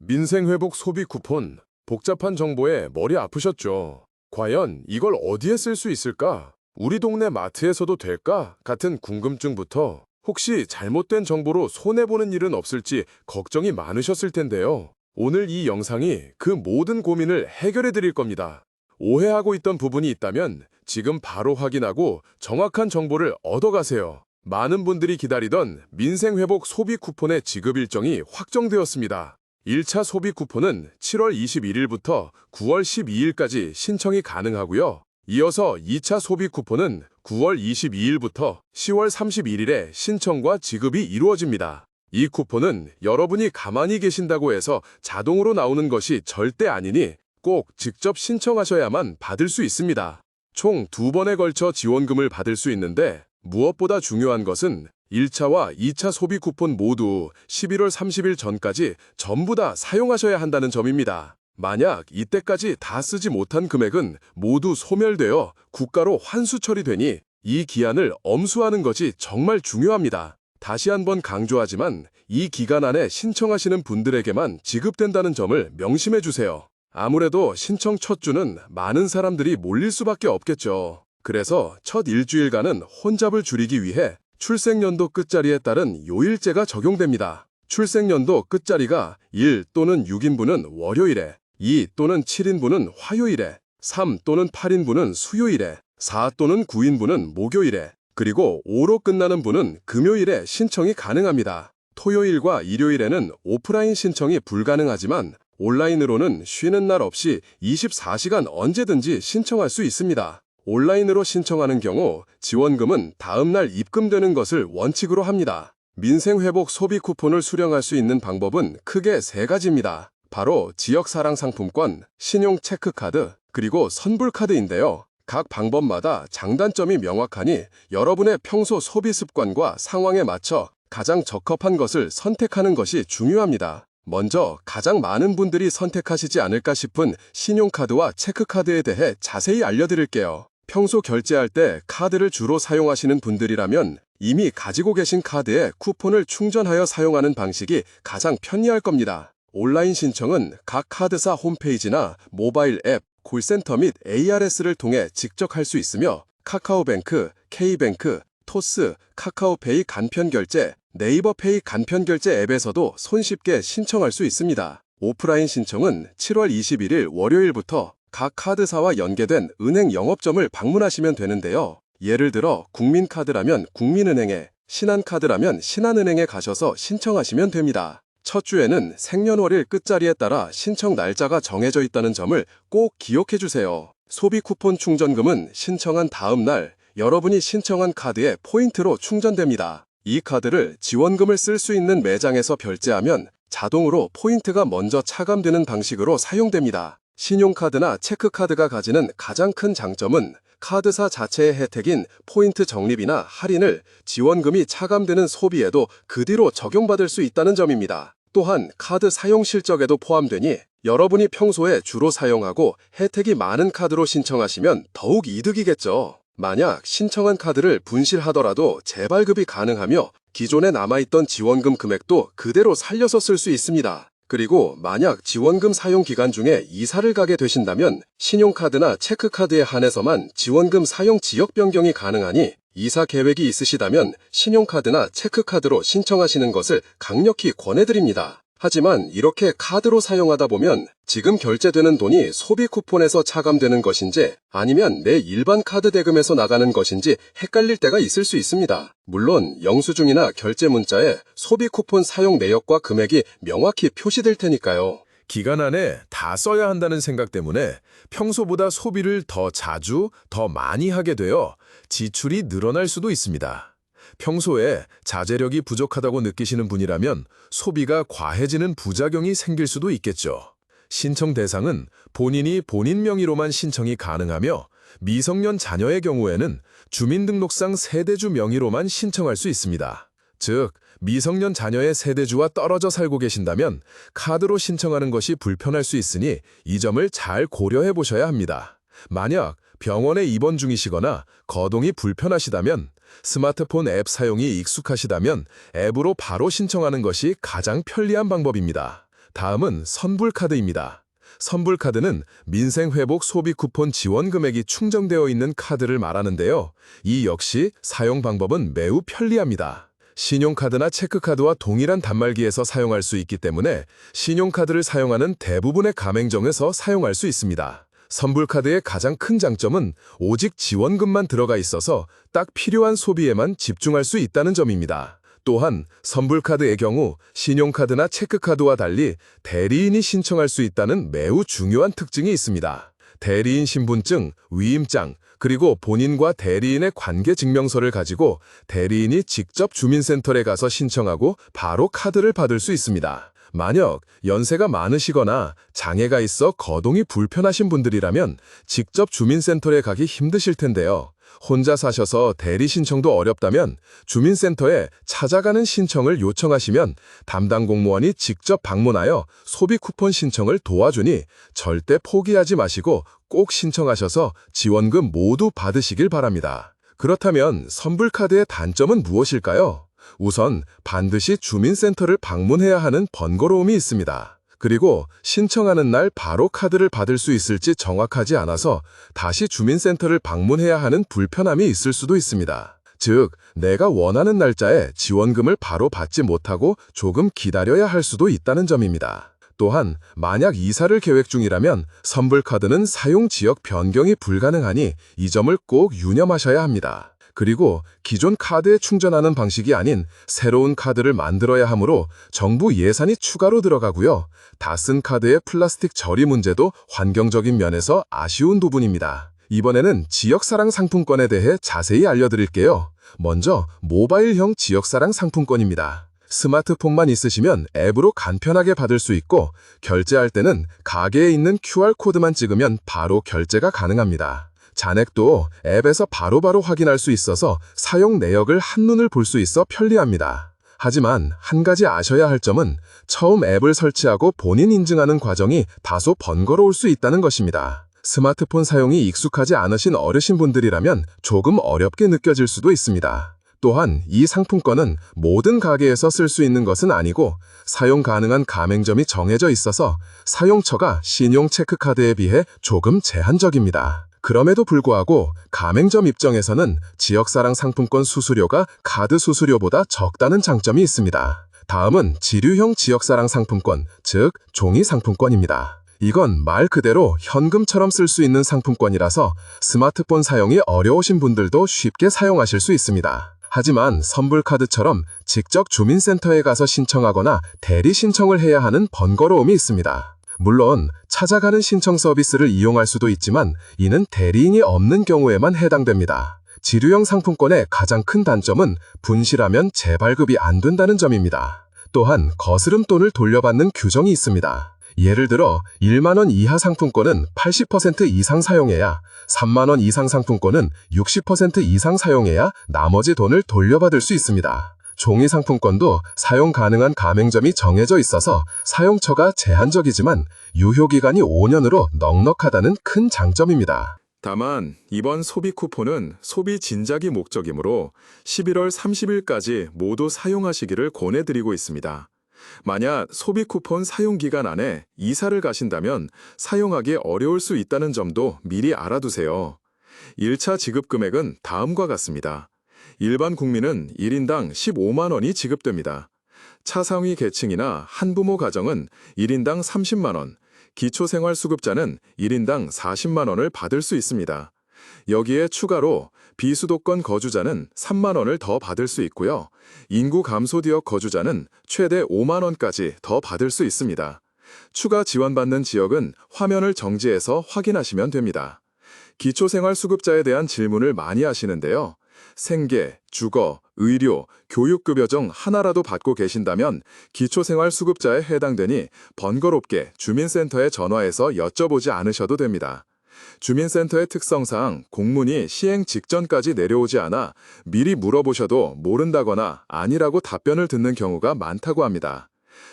민생회복 소비 쿠폰, 복잡한 정보에 머리 아프셨죠? 과연 이걸 어디에 쓸 수 있을까? 우리 동네 마트에서도 될까? 같은 궁금증부터 혹시 잘못된 정보로 손해보는 일은 없을지 걱정이 많으셨을 텐데요. 오늘 이 영상이 그 모든 고민을 해결해 드릴 겁니다. 오해하고 있던 부분이 있다면 지금 바로 확인하고 정확한 정보를 얻어가세요. 많은 분들이 기다리던 민생회복 소비 쿠폰의 지급 일정이 확정되었습니다. 1차 소비 쿠폰은 7월 21일부터 9월 12일까지 신청이 가능하고요. 이어서 2차 소비 쿠폰은 9월 22일부터 10월 31일에 신청과 지급이 이루어집니다. 이 쿠폰은 여러분이 가만히 계신다고 해서 자동으로 나오는 것이 절대 아니니 꼭 직접 신청하셔야만 받을 수 있습니다. 총 2번에 걸쳐 지원금을 받을 수 있는데 무엇보다 중요한 것은 1차와 2차 소비 쿠폰 모두 11월 30일 전까지 전부 다 사용하셔야 한다는 점입니다. 만약 이때까지 다 쓰지 못한 금액은 모두 소멸되어 국가로 환수 처리되니 이 기한을 엄수하는 것이 정말 중요합니다. 다시 한번 강조하지만 이 기간 안에 신청하시는 분들에게만 지급된다는 점을 명심해 주세요. 아무래도 신청 첫 주는 많은 사람들이 몰릴 수밖에 없겠죠. 그래서 첫 일주일간은 혼잡을 줄이기 위해 출생연도 끝자리에 따른 요일제가 적용됩니다. 출생연도 끝자리가 1 또는 6인분은 월요일에, 2 또는 7인분은 화요일에, 3 또는 8인분은 수요일에, 4 또는 9인분은 목요일에, 그리고 5로 끝나는 분은 금요일에 신청이 가능합니다. 토요일과 일요일에는 오프라인 신청이 불가능하지만 온라인으로는 쉬는 날 없이 24시간 언제든지 신청할 수 있습니다. 온라인으로 신청하는 경우 지원금은 다음 날 입금되는 것을 원칙으로 합니다. 민생회복 소비 쿠폰을 수령할 수 있는 방법은 크게 3가지입니다. 바로 지역사랑상품권, 신용체크카드, 그리고 선불카드인데요. 각 방법마다 장단점이 명확하니 여러분의 평소 소비 습관과 상황에 맞춰 가장 적합한 것을 선택하는 것이 중요합니다. 먼저 가장 많은 분들이 선택하시지 않을까 싶은 신용카드와 체크카드에 대해 자세히 알려드릴게요. 평소 결제할 때 카드를 주로 사용하시는 분들이라면 이미 가지고 계신 카드에 쿠폰을 충전하여 사용하는 방식이 가장 편리할 겁니다. 온라인 신청은 각 카드사 홈페이지나 모바일 앱, 콜센터 및 ARS를 통해 직접 할 수 있으며 카카오뱅크, K뱅크, 토스, 카카오페이 간편결제, 네이버페이 간편결제 앱에서도 손쉽게 신청할 수 있습니다. 오프라인 신청은 7월 21일 월요일부터 각 카드사와 연계된 은행 영업점을 방문하시면 되는데요. 예를 들어 국민카드라면 국민은행에, 신한카드라면 신한은행에 가셔서 신청하시면 됩니다. 첫 주에는 생년월일 끝자리에 따라 신청 날짜가 정해져 있다는 점을 꼭 기억해 주세요. 소비 쿠폰 충전금은 신청한 다음 날 여러분이 신청한 카드에 포인트로 충전됩니다. 이 카드를 지원금을 쓸 수 있는 매장에서 결제하면 자동으로 포인트가 먼저 차감되는 방식으로 사용됩니다. 신용카드나 체크카드가 가지는 가장 큰 장점은 카드사 자체의 혜택인 포인트 적립이나 할인을 지원금이 차감되는 소비에도 그 뒤로 적용받을 수 있다는 점입니다. 또한 카드 사용 실적에도 포함되니 여러분이 평소에 주로 사용하고 혜택이 많은 카드로 신청하시면 더욱 이득이겠죠. 만약 신청한 카드를 분실하더라도 재발급이 가능하며 기존에 남아있던 지원금 금액도 그대로 살려서 쓸 수 있습니다. 그리고 만약 지원금 사용 기간 중에 이사를 가게 되신다면 신용카드나 체크카드에 한해서만 지원금 사용 지역 변경이 가능하니 이사 계획이 있으시다면 신용카드나 체크카드로 신청하시는 것을 강력히 권해드립니다. 하지만 이렇게 카드로 사용하다 보면 지금 결제되는 돈이 소비 쿠폰에서 차감되는 것인지 아니면 내 일반 카드 대금에서 나가는 것인지 헷갈릴 때가 있을 수 있습니다. 물론 영수증이나 결제 문자에 소비 쿠폰 사용 내역과 금액이 명확히 표시될 테니까요. 기간 안에 다 써야 한다는 생각 때문에 평소보다 소비를 더 자주, 더 많이 하게 되어 지출이 늘어날 수도 있습니다. 평소에 자제력이 부족하다고 느끼시는 분이라면 소비가 과해지는 부작용이 생길 수도 있겠죠. 신청 대상은 본인이 본인 명의로만 신청이 가능하며 미성년 자녀의 경우에는 주민등록상 세대주 명의로만 신청할 수 있습니다. 즉, 미성년 자녀의 세대주와 떨어져 살고 계신다면 카드로 신청하는 것이 불편할 수 있으니 이 점을 잘 고려해 보셔야 합니다. 만약 병원에 입원 중이시거나 거동이 불편하시다면 스마트폰 앱 사용이 익숙하시다면 앱으로 바로 신청하는 것이 가장 편리한 방법입니다. 다음은 선불카드입니다. 선불카드는 민생회복 소비 쿠폰 지원 금액이 충정되어 있는 카드를 말하는데요. 이 역시 사용 방법은 매우 편리합니다. 신용카드나 체크카드와 동일한 단말기에서 사용할 수 있기 때문에 신용카드를 사용하는 대부분의 가맹점에서 사용할 수 있습니다. 선불카드의 가장 큰 장점은 오직 지원금만 들어가 있어서 딱 필요한 소비에만 집중할 수 있다는 점입니다. 또한 선불카드의 경우 신용카드나 체크카드와 달리 대리인이 신청할 수 있다는 매우 중요한 특징이 있습니다. 대리인 신분증, 위임장, 그리고 본인과 대리인의 관계 증명서를 가지고 대리인이 직접 주민센터에 가서 신청하고 바로 카드를 받을 수 있습니다. 만약 연세가 많으시거나 장애가 있어 거동이 불편하신 분들이라면 직접 주민센터에 가기 힘드실 텐데요. 혼자 사셔서 대리 신청도 어렵다면 주민센터에 찾아가는 신청을 요청하시면 담당 공무원이 직접 방문하여 소비 쿠폰 신청을 도와주니 절대 포기하지 마시고 꼭 신청하셔서 지원금 모두 받으시길 바랍니다. 그렇다면 선불카드의 단점은 무엇일까요? 우선 반드시 주민센터를 방문해야 하는 번거로움이 있습니다. 그리고 신청하는 날 바로 카드를 받을 수 있을지 정확하지 않아서 다시 주민센터를 방문해야 하는 불편함이 있을 수도 있습니다. 즉, 내가 원하는 날짜에 지원금을 바로 받지 못하고 조금 기다려야 할 수도 있다는 점입니다. 또한 만약 이사를 계획 중이라면 선불카드는 사용 지역 변경이 불가능하니 이 점을 꼭 유념하셔야 합니다. 그리고 기존 카드에 충전하는 방식이 아닌 새로운 카드를 만들어야 하므로 정부 예산이 추가로 들어가고요. 다 쓴 카드의 플라스틱 처리 문제도 환경적인 면에서 아쉬운 부분입니다. 이번에는 지역사랑 상품권에 대해 자세히 알려드릴게요. 먼저 모바일형 지역사랑 상품권입니다. 스마트폰만 있으시면 앱으로 간편하게 받을 수 있고 결제할 때는 가게에 있는 QR코드만 찍으면 바로 결제가 가능합니다. 잔액도 앱에서 바로바로 확인할 수 있어서 사용 내역을 한눈을 볼 수 있어 편리합니다. 하지만 한 가지 아셔야 할 점은 처음 앱을 설치하고 본인 인증하는 과정이 다소 번거로울 수 있다는 것입니다. 스마트폰 사용이 익숙하지 않으신 어르신분들이라면 조금 어렵게 느껴질 수도 있습니다. 또한 이 상품권은 모든 가게에서 쓸 수 있는 것은 아니고 사용 가능한 가맹점이 정해져 있어서 사용처가 신용 체크카드에 비해 조금 제한적입니다. 그럼에도 불구하고 가맹점 입장에서는 지역사랑 상품권 수수료가 카드 수수료보다 적다는 장점이 있습니다. 다음은 지류형 지역사랑 상품권, 즉 종이 상품권입니다. 이건 말 그대로 현금처럼 쓸 수 있는 상품권이라서 스마트폰 사용이 어려우신 분들도 쉽게 사용하실 수 있습니다. 하지만 선불카드처럼 직접 주민센터에 가서 신청하거나 대리 신청을 해야 하는 번거로움이 있습니다. 물론 찾아가는 신청 서비스를 이용할 수도 있지만 이는 대리인이 없는 경우에만 해당됩니다. 지류형 상품권의 가장 큰 단점은 분실하면 재발급이 안 된다는 점입니다. 또한 거스름돈을 돌려받는 규정이 있습니다. 예를 들어 1만 원 이하 상품권은 80% 이상 사용해야, 3만 원 이상 상품권은 60% 이상 사용해야 나머지 돈을 돌려받을 수 있습니다. 종이 상품권도 사용 가능한 가맹점이 정해져 있어서 사용처가 제한적이지만 유효기간이 5년으로 넉넉하다는 큰 장점입니다. 다만 이번 소비 쿠폰은 소비 진작이 목적이므로 11월 30일까지 모두 사용하시기를 권해드리고 있습니다. 만약 소비 쿠폰 사용 기간 안에 이사를 가신다면 사용하기 어려울 수 있다는 점도 미리 알아두세요. 1차 지급 금액은 다음과 같습니다. 일반 국민은 1인당 15만 원이 지급됩니다. 차상위 계층이나 한부모 가정은 1인당 30만 원, 기초생활수급자는 1인당 40만 원을 받을 수 있습니다. 여기에 추가로 비수도권 거주자는 3만 원을 더 받을 수 있고요. 인구 감소 지역 거주자는 최대 5만 원까지 더 받을 수 있습니다. 추가 지원받는 지역은 화면을 정지해서 확인하시면 됩니다. 기초생활수급자에 대한 질문을 많이 하시는데요. 생계, 주거, 의료, 교육급여 중 하나라도 받고 계신다면 기초생활수급자에 해당되니 번거롭게 주민센터에 전화해서 여쭤보지 않으셔도 됩니다. 주민센터의 특성상 공문이 시행 직전까지 내려오지 않아 미리 물어보셔도 모른다거나 아니라고 답변을 듣는 경우가 많다고 합니다.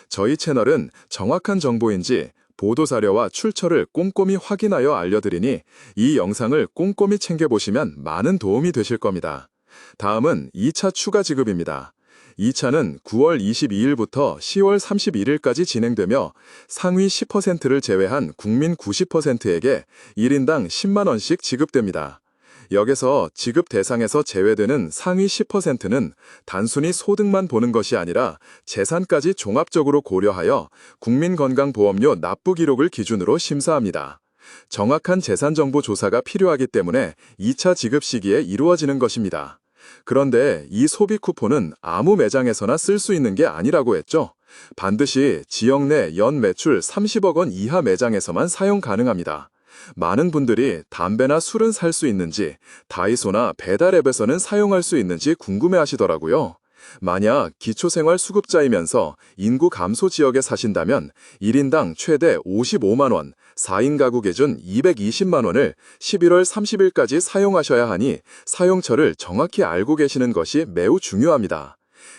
저희 채널은 정확한 정보인지 보도자료와 출처를 꼼꼼히 확인하여 알려드리니 이 영상을 꼼꼼히 챙겨보시면 많은 도움이 되실 겁니다. 다음은 2차 추가 지급입니다. 2차는 9월 22일부터 10월 31일까지 진행되며 상위 10%를 제외한 국민 90%에게 1인당 10만 원씩 지급됩니다. 여기서 지급 대상에서 제외되는 상위 10%는 단순히 소득만 보는 것이 아니라 재산까지 종합적으로 고려하여 국민건강보험료 납부 기록을 기준으로 심사합니다. 정확한 재산정보 조사가 필요하기 때문에 2차 지급 시기에 이루어지는 것입니다. 그런데 이 소비 쿠폰은 아무 매장에서나 쓸 수 있는 게 아니라고 했죠. 반드시 지역 내 연 매출 30억 원 이하 매장에서만 사용 가능합니다. 많은 분들이 담배나 술은 살 수 있는지, 다이소나 배달 앱에서는 사용할 수 있는지 궁금해하시더라고요. 만약 기초생활수급자이면서 인구 감소 지역에 사신다면 1인당 최대 55만 원, 4인 가구 기준 220만 원을 11월 30일까지 사용하셔야 하니 사용처를 정확히 알고 계시는 것이 매우 중요합니다.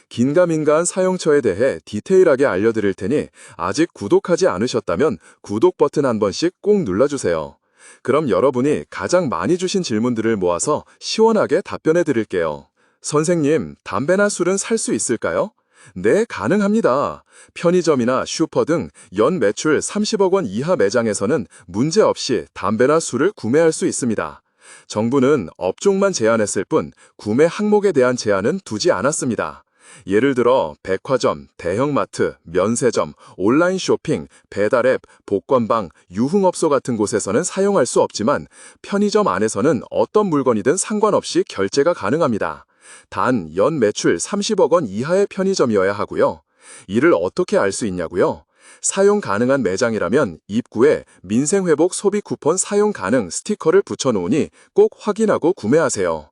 긴가민가한 사용처에 대해 디테일하게 알려드릴 테니 아직 구독하지 않으셨다면 구독 버튼 한 번씩 꼭 눌러주세요. 그럼 여러분이 가장 많이 주신 질문들을 모아서 시원하게 답변해 드릴게요. 선생님, 담배나 술은 살 수 있을까요? 네, 가능합니다. 편의점이나 슈퍼 등 연 매출 30억 원 이하 매장에서는 문제없이 담배나 술을 구매할 수 있습니다. 정부는 업종만 제한했을 뿐 구매 항목에 대한 제한은 두지 않았습니다. 예를 들어 백화점, 대형마트, 면세점, 온라인 쇼핑, 배달앱, 복권방, 유흥업소 같은 곳에서는 사용할 수 없지만 편의점 안에서는 어떤 물건이든 상관없이 결제가 가능합니다. 단 연 매출 30억 원 이하의 편의점이어야 하고요. 이를 어떻게 알 수 있냐고요? 사용 가능한 매장이라면 입구에 민생회복 소비 쿠폰 사용 가능 스티커를 붙여놓으니 꼭 확인하고 구매하세요.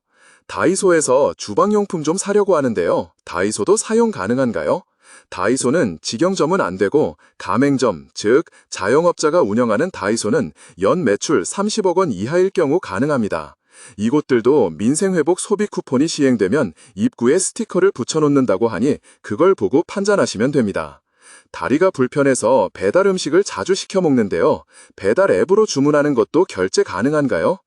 다이소에서 주방용품 좀 사려고 하는데요. 다이소도 사용 가능한가요? 다이소는 직영점은 안 되고 가맹점, 즉 자영업자가 운영하는 다이소는 연 매출 30억 원 이하일 경우 가능합니다. 이곳들도 민생회복 소비 쿠폰이 시행되면 입구에 스티커를 붙여놓는다고 하니 그걸 보고 판단하시면 됩니다. 다리가 불편해서 배달 음식을 자주 시켜 먹는데요. 배달 앱으로 주문하는 것도 결제 가능한가요?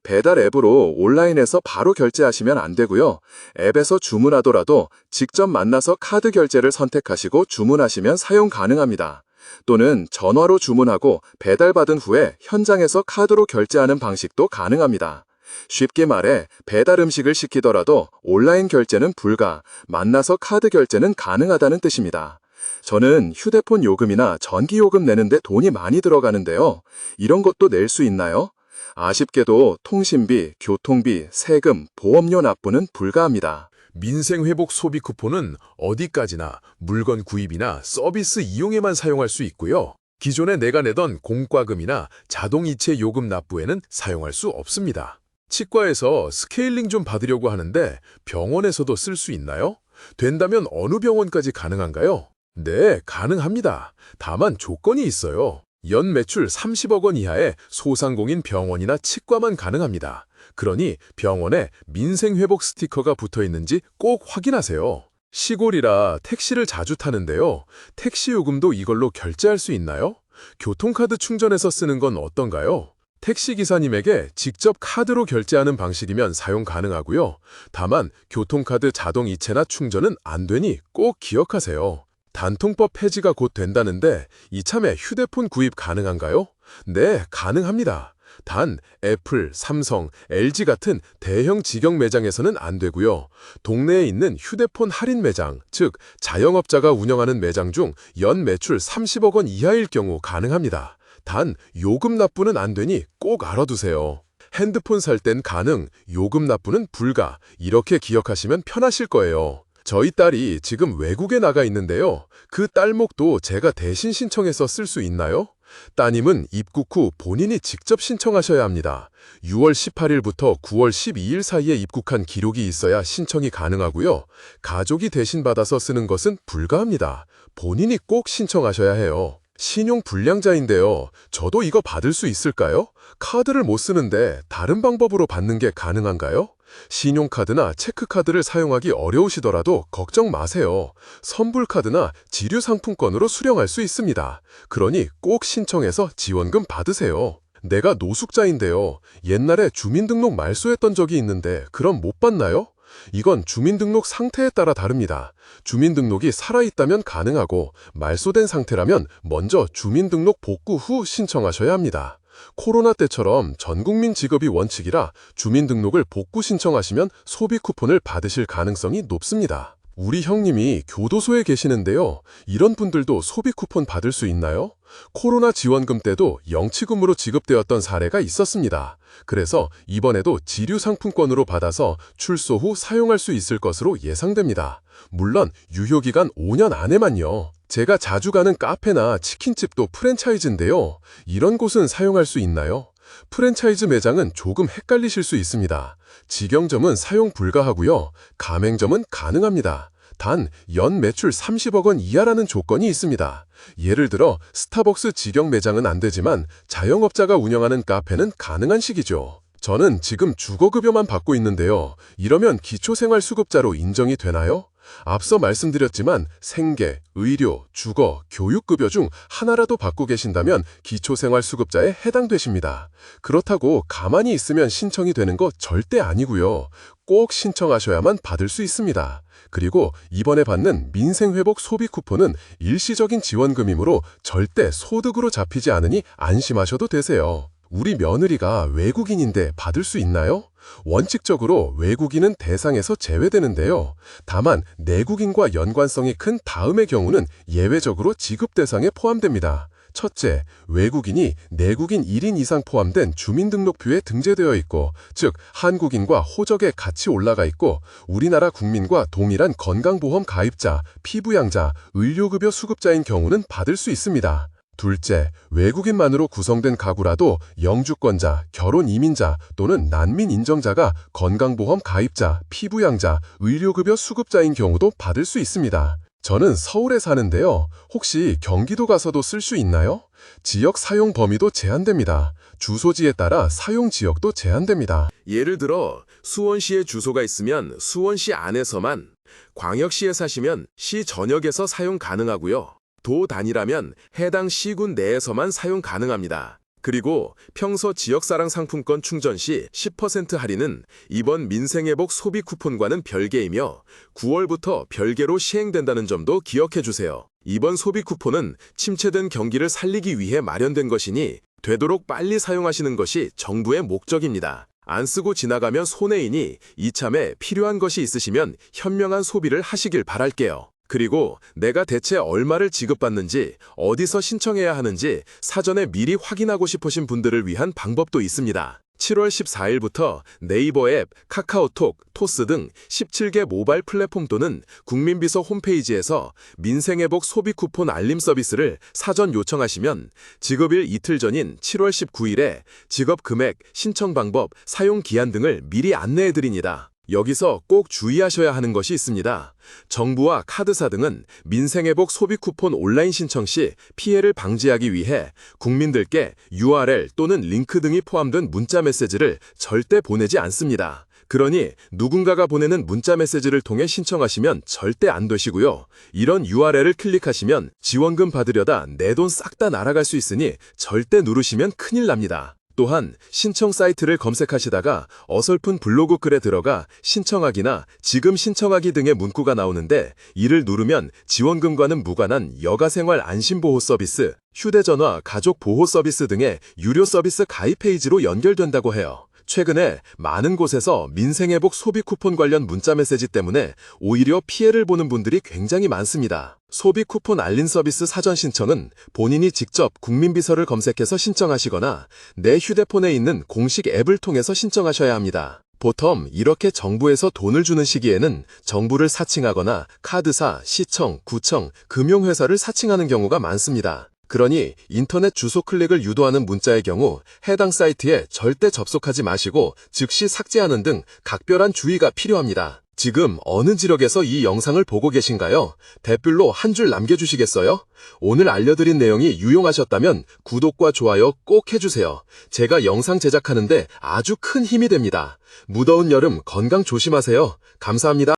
배달 앱으로 온라인에서 바로 결제하시면 안 되고요. 앱에서 주문하더라도 직접 만나서 카드 결제를 선택하시고 주문하시면 사용 가능합니다. 또는 전화로 주문하고 배달받은 후에 현장에서 카드로 결제하는 방식도 가능합니다. 쉽게 말해 배달 음식을 시키더라도 온라인 결제는 불가, 만나서 카드 결제는 가능하다는 뜻입니다. 저는 휴대폰 요금이나 전기요금 내는데 돈이 많이 들어가는데요. 이런 것도 낼 수 있나요? 아쉽게도 통신비, 교통비, 세금, 보험료 납부는 불가합니다. 민생회복 소비 쿠폰은 어디까지나 물건 구입이나 서비스 이용에만 사용할 수 있고요. 기존에 내가 내던 공과금이나 자동이체 요금 납부에는 사용할 수 없습니다. 치과에서 스케일링 좀 받으려고 하는데 병원에서도 쓸 수 있나요? 된다면 어느 병원까지 가능한가요? 네, 가능합니다. 다만 조건이 있어요. 연 매출 30억 원 이하의 소상공인 병원이나 치과만 가능합니다. 그러니 병원에 민생회복 스티커가 붙어 있는지 꼭 확인하세요. 시골이라 택시를 자주 타는데요. 택시 요금도 이걸로 결제할 수 있나요? 교통카드 충전해서 쓰는 건 어떤가요? 택시기사님에게 직접 카드로 결제하는 방식이면 사용 가능하고요. 다만 교통카드 자동이체나 충전은 안 되니 꼭 기억하세요. 단통법 폐지가 곧 된다는데 이참에 휴대폰 구입 가능한가요? 네, 가능합니다. 단 애플, 삼성, LG 같은 대형 직영 매장에서는 안 되고요. 동네에 있는 휴대폰 할인 매장, 즉 자영업자가 운영하는 매장 중 연 매출 30억 원 이하일 경우 가능합니다. 단 요금 납부는 안 되니 꼭 알아두세요. 핸드폰 살 땐 가능, 요금 납부는 불가, 이렇게 기억하시면 편하실 거예요. 저희 딸이 지금 외국에 나가 있는데요. 그 딸목도 제가 대신 신청해서 쓸 수 있나요? 따님은 입국 후 본인이 직접 신청하셔야 합니다. 6월 18일부터 9월 12일 사이에 입국한 기록이 있어야 신청이 가능하고요. 가족이 대신 받아서 쓰는 것은 불가합니다. 본인이 꼭 신청하셔야 해요. 신용 불량자인데요. 저도 이거 받을 수 있을까요? 카드를 못 쓰는데 다른 방법으로 받는 게 가능한가요? 신용카드나 체크카드를 사용하기 어려우시더라도 걱정 마세요. 선불카드나 지류상품권으로 수령할 수 있습니다. 그러니 꼭 신청해서 지원금 받으세요. 내가 노숙자인데요. 옛날에 주민등록 말소했던 적이 있는데 그럼 못 받나요? 이건 주민등록 상태에 따라 다릅니다. 주민등록이 살아있다면 가능하고 말소된 상태라면 먼저 주민등록 복구 후 신청하셔야 합니다. 코로나 때처럼 전국민 지급이 원칙이라 주민등록을 복구 신청하시면 소비 쿠폰을 받으실 가능성이 높습니다. 우리 형님이 교도소에 계시는데요. 이런 분들도 소비 쿠폰 받을 수 있나요? 코로나 지원금 때도 영치금으로 지급되었던 사례가 있었습니다. 그래서 이번에도 지류 상품권으로 받아서 출소 후 사용할 수 있을 것으로 예상됩니다. 물론 유효기간 5년 안에만요. 제가 자주 가는 카페나 치킨집도 프랜차이즈인데요. 이런 곳은 사용할 수 있나요? 프랜차이즈 매장은 조금 헷갈리실 수 있습니다. 직영점은 사용 불가하고요. 가맹점은 가능합니다. 단 연 매출 30억 원 이하라는 조건이 있습니다. 예를 들어 스타벅스 직영 매장은 안 되지만 자영업자가 운영하는 카페는 가능한 식이죠. 저는 지금 주거급여만 받고 있는데요. 이러면 기초생활수급자로 인정이 되나요? 앞서 말씀드렸지만 생계, 의료, 주거, 교육급여 중 하나라도 받고 계신다면 기초생활수급자에 해당되십니다. 그렇다고 가만히 있으면 신청이 되는 거 절대 아니고요. 꼭 신청하셔야만 받을 수 있습니다. 그리고 이번에 받는 민생회복 소비 쿠폰은 일시적인 지원금이므로 절대 소득으로 잡히지 않으니 안심하셔도 되세요. 우리 며느리가 외국인인데 받을 수 있나요? 원칙적으로 외국인은 대상에서 제외되는데요. 다만 내국인과 연관성이 큰 다음의 경우는 예외적으로 지급 대상에 포함됩니다. 첫째, 외국인이 내국인 1인 이상 포함된 주민등록표에 등재되어 있고, 즉 한국인과 호적에 같이 올라가 있고 우리나라 국민과 동일한 건강보험 가입자, 피부양자, 의료급여 수급자인 경우는 받을 수 있습니다. 둘째, 외국인만으로 구성된 가구라도 영주권자, 결혼 이민자 또는 난민 인정자가 건강보험 가입자, 피부양자, 의료급여 수급자인 경우도 받을 수 있습니다. 저는 서울에 사는데요. 혹시 경기도 가서도 쓸 수 있나요? 지역 사용 범위도 제한됩니다. 주소지에 따라 사용 지역도 제한됩니다. 예를 들어 수원시에 주소가 있으면 수원시 안에서만, 광역시에 사시면 시 전역에서 사용 가능하고요. 도 단위라면 해당 시군 내에서만 사용 가능합니다. 그리고 평소 지역사랑 상품권 충전 시 10% 할인은 이번 민생회복 소비 쿠폰과는 별개이며 9월부터 별개로 시행된다는 점도 기억해 주세요. 이번 소비 쿠폰은 침체된 경기를 살리기 위해 마련된 것이니 되도록 빨리 사용하시는 것이 정부의 목적입니다. 안 쓰고 지나가면 손해이니 이참에 필요한 것이 있으시면 현명한 소비를 하시길 바랄게요. 그리고 내가 대체 얼마를 지급받는지, 어디서 신청해야 하는지 사전에 미리 확인하고 싶으신 분들을 위한 방법도 있습니다. 7월 14일부터 네이버 앱, 카카오톡, 토스 등 17개 모바일 플랫폼 또는 국민비서 홈페이지에서 민생회복 소비 쿠폰 알림 서비스를 사전 요청하시면 지급일 이틀 전인 7월 19일에 지급 금액, 신청 방법, 사용 기한 등을 미리 안내해드립니다. 여기서 꼭 주의하셔야 하는 것이 있습니다. 정부와 카드사 등은 민생회복 소비 쿠폰 온라인 신청 시 피해를 방지하기 위해 국민들께 URL 또는 링크 등이 포함된 문자 메시지를 절대 보내지 않습니다. 그러니 누군가가 보내는 문자 메시지를 통해 신청하시면 절대 안 되시고요. 이런 URL을 클릭하시면 지원금 받으려다 내 돈 싹 다 날아갈 수 있으니 절대 누르시면 큰일 납니다. 또한 신청 사이트를 검색하시다가 어설픈 블로그 글에 들어가 신청하기나 지금 신청하기 등의 문구가 나오는데 이를 누르면 지원금과는 무관한 여가생활 안심보호 서비스, 휴대전화 가족 보호 서비스 등의 유료 서비스 가입 페이지로 연결된다고 해요. 최근에 많은 곳에서 민생회복 소비 쿠폰 관련 문자 메시지 때문에 오히려 피해를 보는 분들이 굉장히 많습니다. 소비 쿠폰 알림 서비스 사전 신청은 본인이 직접 국민비서를 검색해서 신청하시거나 내 휴대폰에 있는 공식 앱을 통해서 신청하셔야 합니다. 보통 이렇게 정부에서 돈을 주는 시기에는 정부를 사칭하거나 카드사, 시청, 구청, 금융회사를 사칭하는 경우가 많습니다. 그러니 인터넷 주소 클릭을 유도하는 문자의 경우 해당 사이트에 절대 접속하지 마시고 즉시 삭제하는 등 각별한 주의가 필요합니다. 지금 어느 지역에서 이 영상을 보고 계신가요? 댓글로 한 줄 남겨주시겠어요? 오늘 알려드린 내용이 유용하셨다면 구독과 좋아요 꼭 해주세요. 제가 영상 제작하는데 아주 큰 힘이 됩니다. 무더운 여름 건강 조심하세요. 감사합니다.